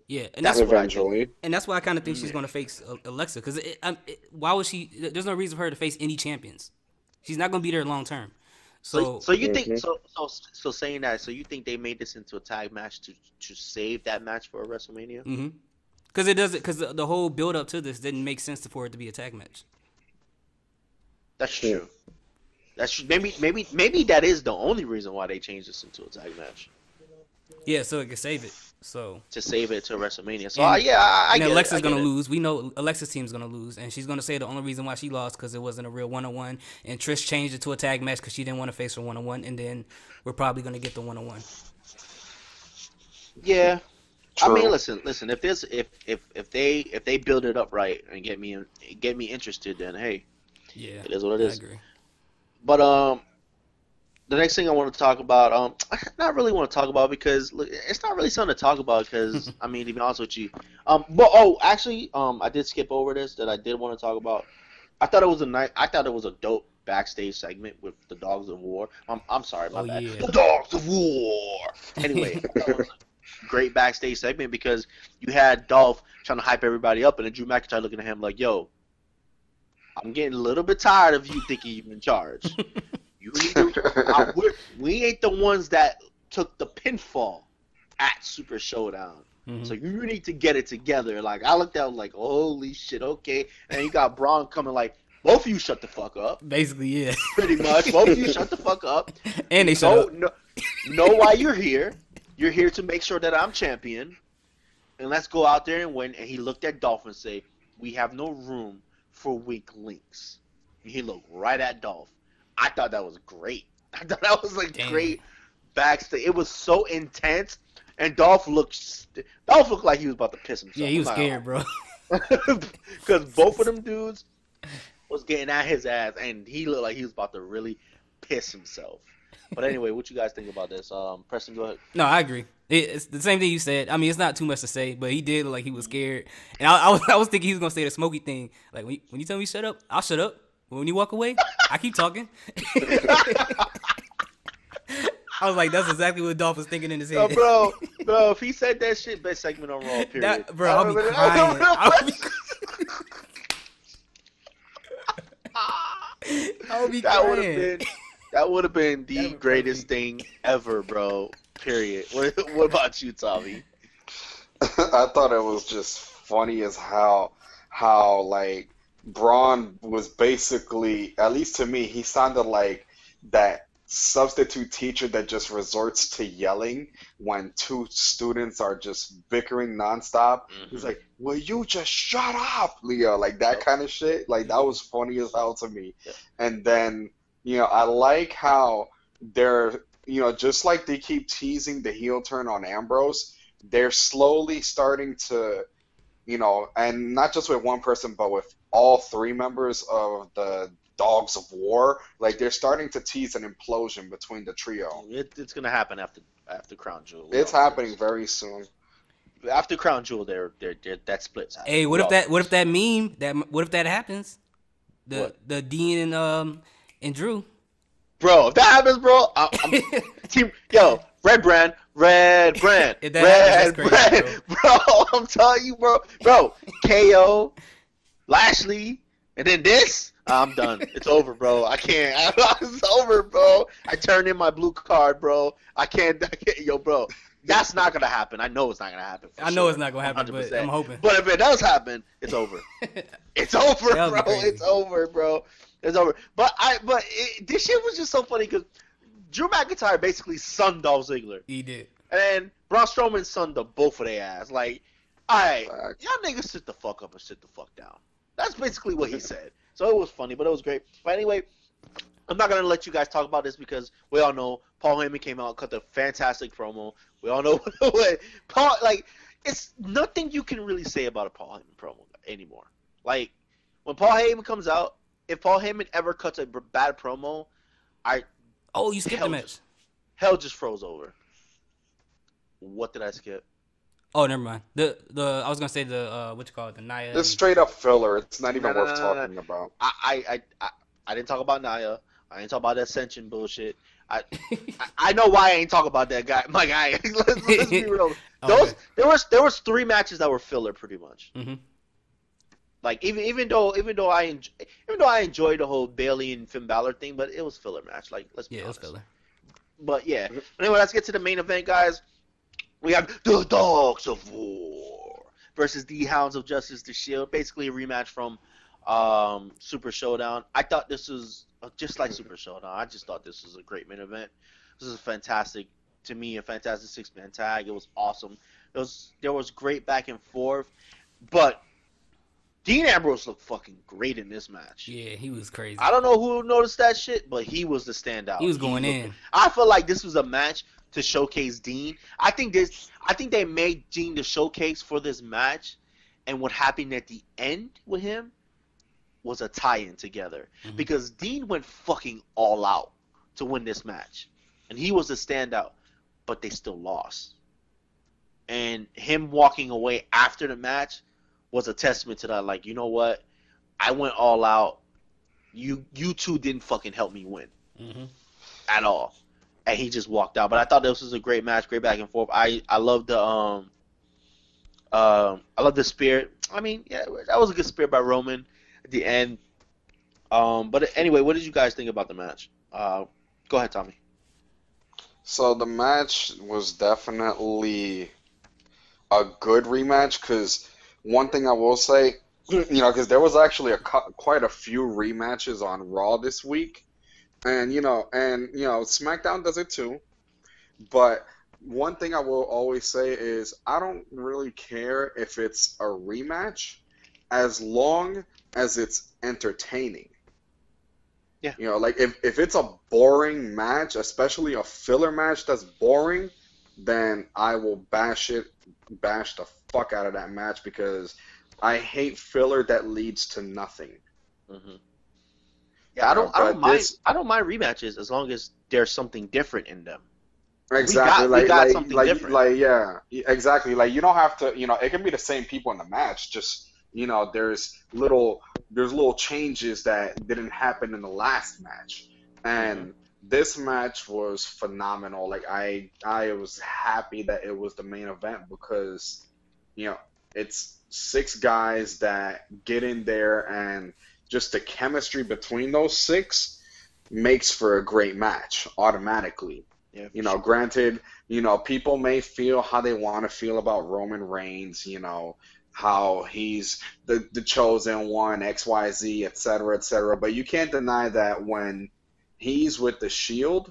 Yeah, and
That's
Eventually.
and that's why I kind of think she's gonna face Alexa because why would she? There's no reason for her to face any champions. She's not gonna be there long term. So
you think so saying that, so you think they made this into a tag match to save that match for a WrestleMania?
Mm-hmm. Because it doesn't. Because the whole build up to this didn't make sense for it to be a tag match.
That's true. That's true. Maybe that is the only reason why they changed this into a tag match.
Yeah, so it can save it. So
to save it to WrestleMania. So
I
get
Alexa's
it.
gonna lose. We know Alexa's team's gonna lose, and she's gonna say the only reason why she lost because it wasn't a real 1-on-1. And Trish changed it to a tag match because she didn't want to face her 1-on-1, and then we're probably gonna get the 1-on-1.
Yeah.
True.
I mean, listen. If they build it up right and get me interested, then hey,
Yeah,
it is what it is.
I agree.
But the next thing I want to talk about, I not really want to talk about because look, it's not really something to talk about because I mean, to be honest with you, actually, I did skip over this that I did want to talk about. I thought it was a dope backstage segment with the Dogs of War. I'm sorry, my bad.
Yeah.
The Dogs of War. Anyway, I thought it was a great backstage segment because you had Dolph trying to hype everybody up, and then Drew McIntyre looking at him like, "Yo, I'm getting a little bit tired of you thinking you're in charge. You need to, we ain't the ones that took the pinfall at Super Showdown.
Mm-hmm.
So you need to get it together." Like I looked at like, holy shit, okay. And you got Braun coming like, both of you shut the fuck up.
Basically, yeah.
Pretty much, both of you shut the fuck up.
And they shut up.
Know why you're here. You're here to make sure that I'm champion. And let's go out there and win. And he looked at Dolph and said, "We have no room for weak links." And he looked right at Dolph. I thought that was great. I thought that was like great backstage. It was so intense, and Dolph looked like he was about to piss himself.
Yeah, he was scared, bro.
Because both of them dudes was getting at his ass, and he looked like he was about to really piss himself. But anyway, what you guys think about this? Preston, go ahead.
No, I agree. It's the same thing you said. I mean, it's not too much to say, but he did look like he was scared. And I was thinking he was gonna say the Smokey thing. Like when you tell me shut up, I'll shut up. But when you walk away, I keep talking. I was like, that's exactly what Dolph was thinking in his head.
Bro, if he said that shit, best segment on Raw, period.
I'll be crying. I'll be crying.
That would have been the greatest thing ever, bro. Period. What about you, Tommy?
I thought it was just funny as how like Braun was basically, at least to me, he sounded like that substitute teacher that just resorts to yelling when two students are just bickering nonstop. Mm-hmm. He's like, "Will you just shut up, Leo?" Like that kind of shit. Like that was funny as hell to me. Yeah. And then, I like how they're, just like they keep teasing the heel turn on Ambrose, they're slowly starting to and not just with one person, but with all three members of the Dogs of War. Like they're starting to tease an implosion between the trio.
It's gonna happen after Crown Jewel.
It's happening very soon.
After Crown Jewel, that splits.
Hey, what if that happens? The Dean and Drew.
Bro, if that happens, bro, I'm team. Yo, red brand.
If that happens, that's crazy,
bro. I'm telling you, bro. KO, Lashley, and then this. I'm done. It's over, bro. I can't. It's over, bro. I turned in my blue card, bro. I can't. Yo, bro. That's not gonna happen. I know it's not gonna happen.
I know it's not gonna happen, 100%. But I'm hoping.
But if it does happen, it's over. It's over, bro. It's over, bro. It's over. But this shit was just so funny because Drew McIntyre basically sunned Dolph Ziggler.
He did.
And Braun Strowman sunned both of their ass. Like, alright, y'all niggas sit the fuck up and sit the fuck down. That's basically what he said. So it was funny, but it was great. But anyway, I'm not gonna let you guys talk about this because we all know Paul Heyman came out and cut a fantastic promo. We all know what Paul, like, it's nothing you can really say about a Paul Heyman promo anymore. Like, when Paul Heyman comes out, if Paul Heyman ever cuts a bad promo,
you skipped the match.
Hell just froze over. What did I skip?
Oh, never mind. I was gonna say what you call it, the Nia.
It's straight up filler. It's not even worth talking about.
I didn't talk about Nia. I didn't talk about that Ascension bullshit. I know why I ain't talk about that guy. My guy. let's be real. There was 3 matches that were filler pretty much.
Mm-hmm.
Like even though I enjoyed the whole Bayley and Finn Balor thing, but it was filler match. Like let's be honest.
It was filler.
But yeah. Anyway, let's get to the main event, guys. We have the Dogs of War versus the Hounds of Justice, the Shield. Basically a rematch from Super Showdown. I thought this was just like Super Showdown. I just thought this was a great main event. This is a fantastic 6-man tag. It was awesome. There was great back and forth, but Dean Ambrose looked fucking great in this match.
Yeah, he was crazy.
I don't know who noticed that shit, but he was the standout.
He was going in.
I feel like this was a match to showcase Dean. I think they made Dean the showcase for this match, and what happened at the end with him was a tie-in together. Mm-hmm. Because Dean went fucking all out to win this match. And he was a standout, but they still lost. And him walking away after the match was a testament to that. Like, you know what? I went all out. You two didn't fucking help me win.
Mm-hmm.
At all. And he just walked out. But I thought this was a great match, great back and forth. I love the spirit. I mean, yeah, that was a good spirit by Roman at the end. But anyway, what did you guys think about the match? Go ahead, Tommy.
So the match was definitely a good rematch because one thing I will say, because there was actually quite a few rematches on Raw this week. And SmackDown does it too. But one thing I will always say is I don't really care if it's a rematch as long as it's entertaining.
Yeah.
Like if it's a boring match, especially a filler match that's boring, then I will bash the fuck out of that match because I hate filler that leads to nothing.
Mm-hmm. Yeah, I don't mind rematches as long as there's something different in them.
Exactly.
We got something different.
Yeah, exactly. Like you don't have to, it can be the same people in the match. Just, there's little changes that didn't happen in the last match. And this match was phenomenal. Like I was happy that it was the main event because, it's 6 guys that get in there and just the chemistry between those 6 makes for a great match automatically.
Yeah,
Granted, people may feel how they want to feel about Roman Reigns, how he's the chosen one, XYZ, etc., etc. But you can't deny that when he's with the Shield,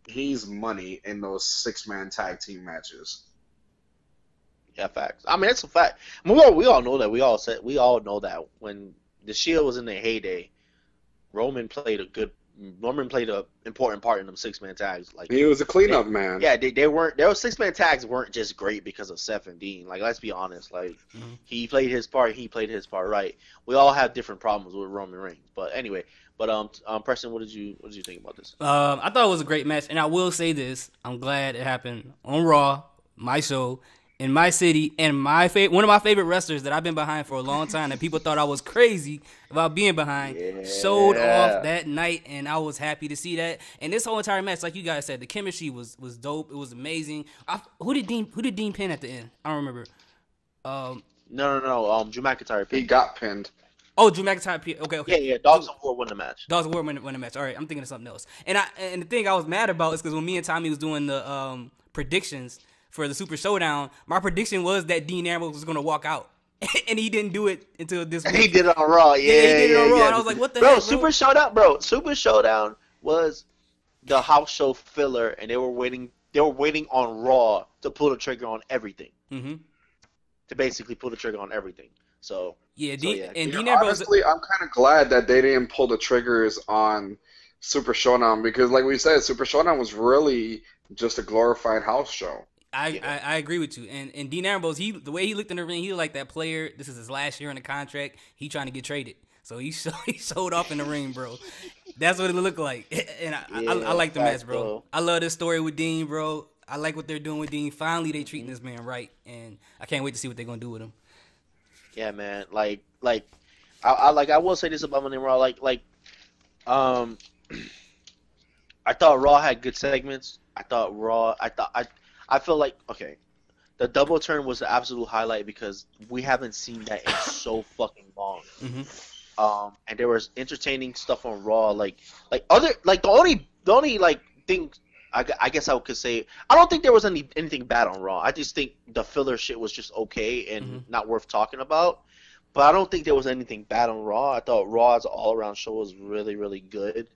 he's money in those 6-man tag team matches.
Yeah, facts. I mean, it's a fact. We all know that. We all know that when the Shield was in their heyday, Roman played a good Norman played an important part in them 6-man tags. Like
He was a cleanup man.
Yeah, they weren't. Those 6-man tags weren't just great because of Seth and Dean. Like, let's be honest. Like, he played his part. He played his part right. We all have different problems with Roman Reigns. But anyway, Preston, what did you think about this?
I thought it was a great match, and I will say this: I'm glad it happened on Raw, my show, in my city, and one of my favorite wrestlers that I've been behind for a long time that people thought I was crazy about being behind showed off that night, and I was happy to see that. And this whole entire match, like you guys said, the chemistry was dope. It was amazing. Who did Dean pin at the end? I don't remember.
No. Drew McIntyre pinned.
He got pinned.
Oh, Drew McIntyre. Okay.
Yeah. Dogs of War won the match.
Dogs of War won the match. All right, I'm thinking of something else. And the thing I was mad about is because when me and Tommy was doing the predictions for the Super Showdown, my prediction was that Dean Ambrose was going to walk out. And he didn't do it until this week.
He did it on Raw. Yeah, he did it on Raw.
And I was like, what the heck,
bro? Super Showdown was the house show filler, and they were waiting on Raw to pull the trigger on everything. Mm-hmm. To basically pull the trigger on everything. So
Dean Ambrose.
Honestly, I'm kind of glad that they didn't pull the triggers on Super Showdown because, like we said, Super Showdown was really just a glorified house show.
I agree with you. And Dean Ambrose, the way he looked in the ring, he was like that player. This is his last year in the contract. He trying to get traded. So he showed off in the ring, bro. That's what it looked like. And I like the match, bro. I love this story with Dean, bro. I like what they're doing with Dean. Finally, they treating this man right, and I can't wait to see what they're gonna do with him.
Yeah, man. I will say this about Monday Raw. I thought Raw had good segments. I feel like, okay, the double turn was the absolute highlight because we haven't seen that in so fucking long. Mm-hmm. And there was entertaining stuff on Raw, the only thing I guess I could say, I don't think there was anything bad on Raw. I just think the filler shit was just okay and not worth talking about. But I don't think there was anything bad on Raw. I thought Raw as an all-around show was really, really good,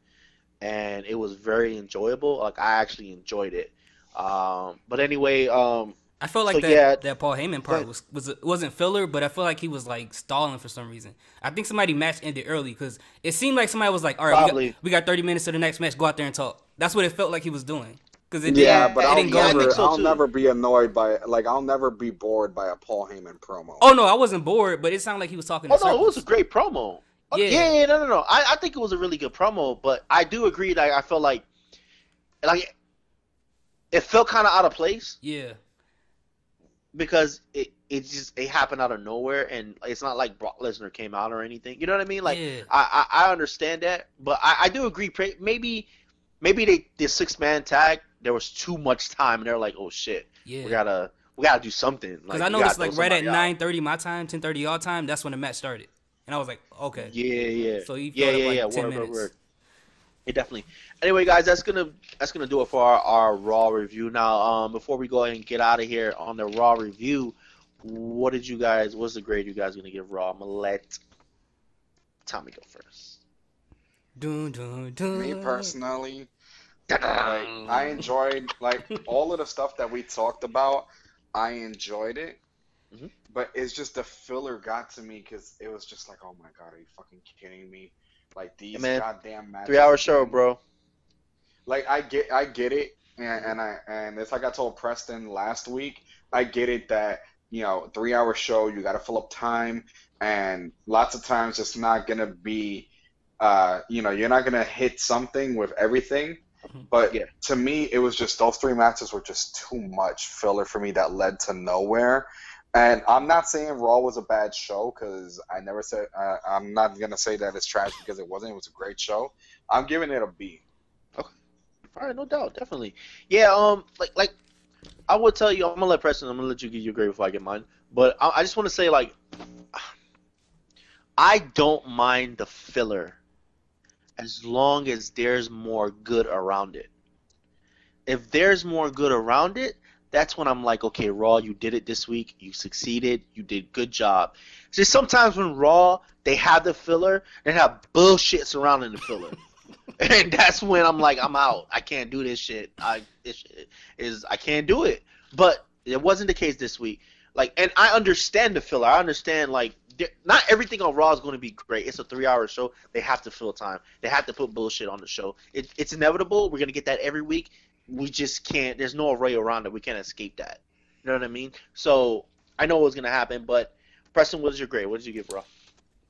and it was very enjoyable. Like, I actually enjoyed it. But anyway,
I felt like that Paul Heyman part wasn't filler, but I feel like he was like stalling for some reason. I think somebody match ended early because it seemed like somebody was like, "All right, we got 30 minutes to the next match. Go out there and talk." That's what it felt like he was doing.
But I'll never be annoyed by I'll never be bored by a Paul Heyman promo.
Oh no, I wasn't bored, but it sounded like he was talking.
Oh no, it was a great promo. Yeah, no. I think it was a really good promo, but I do agree that I felt like it felt kind of out of place.
Yeah.
Because it happened out of nowhere, and it's not like Brock Lesnar came out or anything. You know what I mean? I understand that, but I do agree. Maybe the 6-man tag, there was too much time, and they're like, oh shit, we gotta do something.
Because I noticed right at 9:30 my time, 10:30 your time, that's when the match started, and I was like, okay.
Yeah.
So he filled up 10 minutes.
Word. Yeah, definitely. Anyway, guys, that's gonna do it for our Raw review. Now, before we go ahead and get out of here on the Raw review, what's the grade you guys gonna give Raw? I'm gonna let Tommy go first.
Dun, dun, dun.
Me personally, I enjoyed all of the stuff that we talked about. I enjoyed it, but it's just the filler got to me because it was just like, oh my god, are you fucking kidding me? Like these goddamn matches.
3-hour show, bro.
I get it, and it's like I told Preston last week. I get it that 3-hour show, you got to fill up time, and lots of times it's not gonna be, you're not gonna hit something with everything. But to me, it was just those 3 matches were just too much filler for me that led to nowhere. And I'm not saying Raw was a bad show because I never said I'm not gonna say that it's trash because it wasn't. It was a great show. I'm giving it a B.
Okay, all right, no doubt, definitely. Yeah, like I would tell you, I'm gonna let you give your grade before I get mine. But I just want to say, I don't mind the filler as long as there's more good around it. If there's more good around it, that's when I'm like, okay, Raw, you did it this week. You succeeded. You did good job. Just sometimes when Raw, they have the filler, they have bullshit surrounding the filler. And that's when I'm like, I'm out. I can't do this shit. I can't do it. But it wasn't the case this week. And I understand the filler. I understand, not everything on Raw is going to be great. It's a 3-hour show. They have to fill time. They have to put bullshit on the show. It's inevitable. We're going to get that every week. We just can't. There's no way around it. We can't escape that. You know what I mean? So I know what's going to happen. But Preston, what is your grade? What did you give Raw?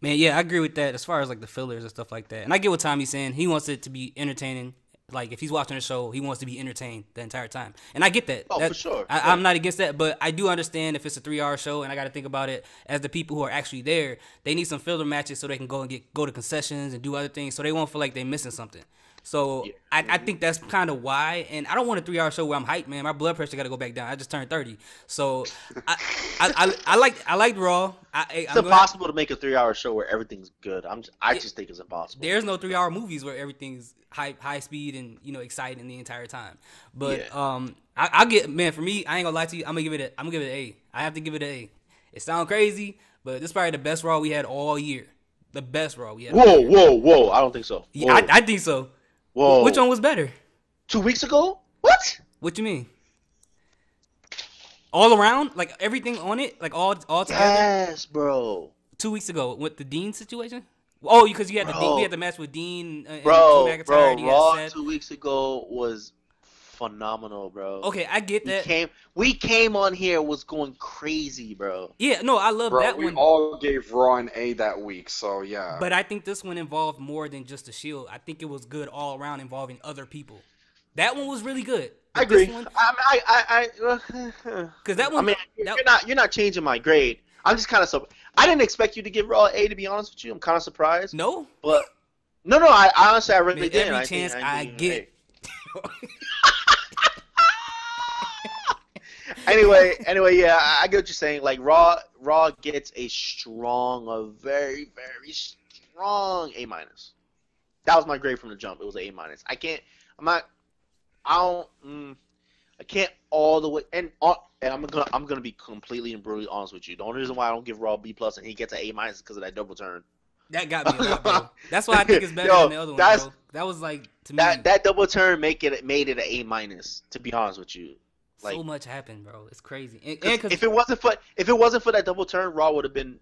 Man, yeah, I agree with that as far as like the fillers and stuff like that. And I get what Tommy's saying. He wants it to be entertaining. Like, if he's watching the show, he wants to be entertained the entire time. And I get that.
Oh, for sure.
I'm not against that, but I do understand if it's a 3-hour show, and I got to think about it as the people who are actually there. They need some filler matches so they can go to concessions and do other things, so they won't feel like they're missing something. So yeah. I think that's kind of why. And I don't want a 3-hour show where I'm hyped, man. My blood pressure got to go back down. I just turned 30. So I like Raw.
It's impossible to make a 3-hour show where everything's good. I just think it's impossible.
There's no 3-hour movies where everything's high speed and exciting the entire time. But yeah. I get, man, for me, I ain't gonna lie to you. I'm gonna give it an A. I have to give it an A. It sounds crazy, but this is probably the best Raw we had all year. The best Raw we had.
Whoa! I don't think so.
Yeah, I think so.
Whoa.
Which one was better?
2 weeks ago? What?
What you mean? All around? Like everything on it? Like all together?
Yes, bro.
2 weeks ago with the Dean situation? Oh, because you had we had the match with Dean and
Raw
2
weeks ago was phenomenal, bro.
Okay, I get that.
We came on here was going crazy, bro.
Yeah, no, I love that one.
We all gave Raw an A that week, so yeah.
But I think this one involved more than just the Shield. I think it was good all around, involving other people. That one was really good.
I agree.
Because
that one. I mean, you're not changing my grade. I'm just kind of I didn't expect you to give Raw an A, to be honest with you. I'm kind of surprised.
No,
but no. I honestly, I really did.
Every chance I get.
Anyway, yeah, I get what you're saying. Like Raw gets a very, very strong A-. That was my grade from the jump. It was an A-. I can't all the way, and I'm gonna be completely and brutally honest with you. The only reason why I don't give Raw B+ and he gets an A- is because of that double turn.
That got me a lot, bro. That's why I think it's better than the other one, bro. That was like, to me,
that double turn made it an A-, to be honest with you. Like,
so much happened, bro. It's crazy. And
if it wasn't for that double turn, Raw would have been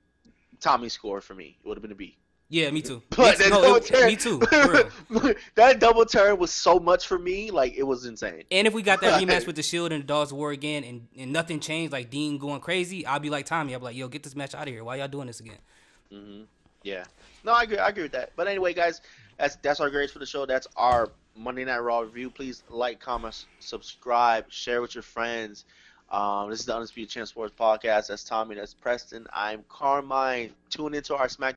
Tommy's score for me. It would have been a B.
Yeah, me too.
But
me too. For real.
That double turn was so much for me, like it was insane.
And if we got that rematch with the Shield and the Dogs of War again, and nothing changed, like Dean going crazy, I'll be like Tommy. I'll be like, yo, get this match out of here. Why y'all doing this again?
Mm-hmm. Yeah. No, I agree with that. But anyway, guys, that's our grades for the show. That's our Monday Night Raw review. Please like, comment, subscribe, share with your friends. This is the Undisputed Champ Sports Podcast. That's Tommy. That's Preston. I'm Carmine. Tune into our SmackDown